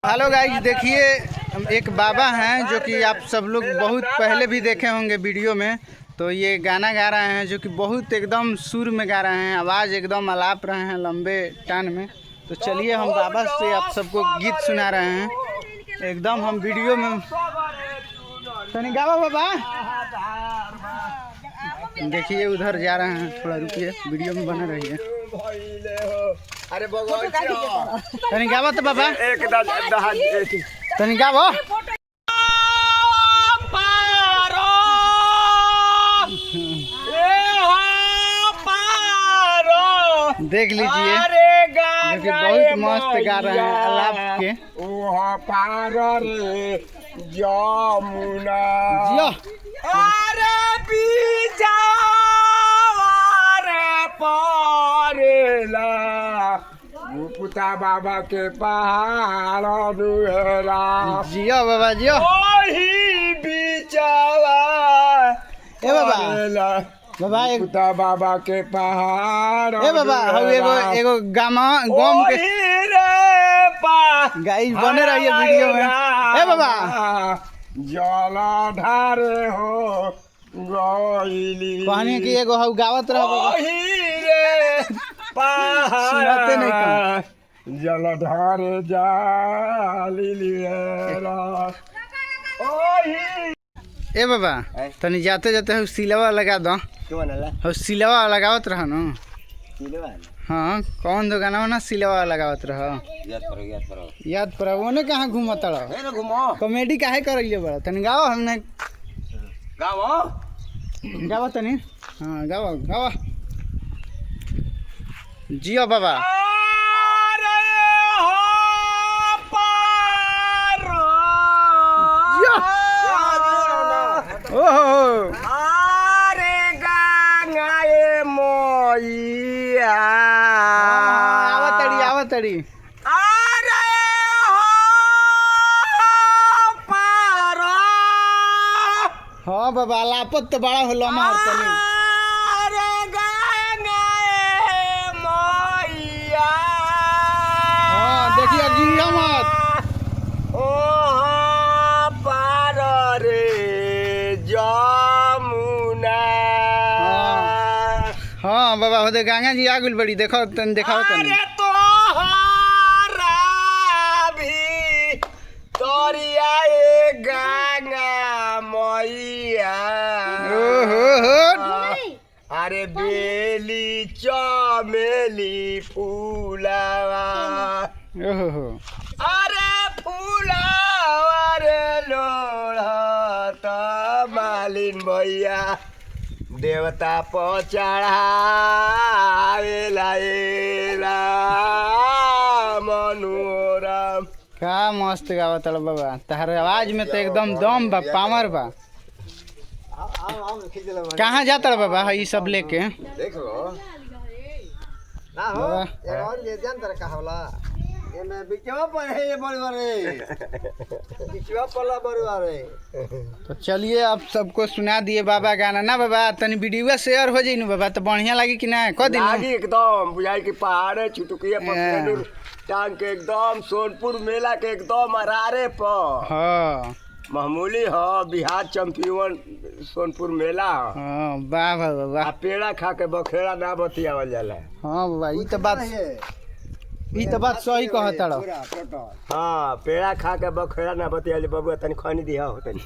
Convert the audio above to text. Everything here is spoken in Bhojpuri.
हेलो गाइस, देखिए एक बाबा हैं जो कि आप सब लोग बहुत पहले भी देखे होंगे वीडियो में। तो ये गाना गा रहे हैं जो कि बहुत एकदम सुर में गा रहे हैं, आवाज़ एकदम अलाप रहे हैं लंबे टान में। तो चलिए हम बाबा से आप सबको गीत सुना रहे हैं एकदम हम वीडियो में। तनी गावा बाबा, देखिए उधर जा रहे हैं, थोड़ा रुकिए, वीडियो में बने रहिए। अरे तनी गावा तो बाबा, तनी गावा। देख लीजिए जो कि बहुत मस्त गा रहे हैं अलाप के। जमुना जियो अरे परेला गुप्ता बाबा के पहाड़ दुहरा जियो बाबा जियो। ओही बिचावा ए बाबा बाबा एक गुप्ता बाबा के पहाड़ ए बाबा हम एगो गामा गम के गाइस बने रहिए वीडियो में। ए बाबा जलधार हो गईली कहनी कि एगो हम गावत रह बाबा, सुनाते नहीं कहीं। जलधार जाली ए बाबा तनी जाते जाते हम सिलवा लगा दो। हम सिलवा लगावत रह न। हाँ कौन दो गाना ना सिलवा लगावत रह। याद पर ओने कहाँ घूमत रह, कॉमेडी काहे करइले बड़ा। तनी गाओ, हमने गावा तनी। हाँ गावा गावा जियो बाबा। ओहो अरे गंगाए मोइया आवतड़ी अरे पारो हाँ बाबा लापत तो बड़ा होलो मार तनी। अरे गंगाए मोइया हाँ देखिए गिरिया मत। ओ पार रे जमुना हाँ बाबा होदे गंगा जी आगुल बड़ी, देखो तन दिखाओ तनी। अरे तोहरा भी तोरिया ए गंगा मैया ओहो अरे बेली चमेली फूलावा ओहो अरे फूलावा रे लोढ़त मालिन भैया देवता पर चढ़ावेला मनोरम। का मस्त गावत हलो बाबा, तहर आवाज में तो एकदम दम बा, पावर बा। कहाँ जाता रे बाबा ये सब लेके? देख लो ना हो बाबा और ये जानता का होला ये मैं बिचवा पर है, ये बड़े बिचवा पला बड़े। तो चलिए आप सबको सुना दिए बाबा गाना ना बाबा। तनी वीडियो शेयर हो जाई न बाबा तो बढ़िया लगी कि ना। क दिन लागी एकदम बुझाई के पहाड़ है छुटुकिया पर टांग के एकदम सोनपुर मेला के एकदम अरारे पर। हाँ मामूली ह बिहार चैंपियन सोनपुर मेला हाँ वाह वाह वाह। आ पेड़ा खा के बखेड़ा ना बतियावल जाला। हाँ बाबा ई तो बात सही कहत रहो। हाँ पेड़ा खा के बखेड़ा ना बतियावल। बबुआ तनी खनी दिया हो तनी।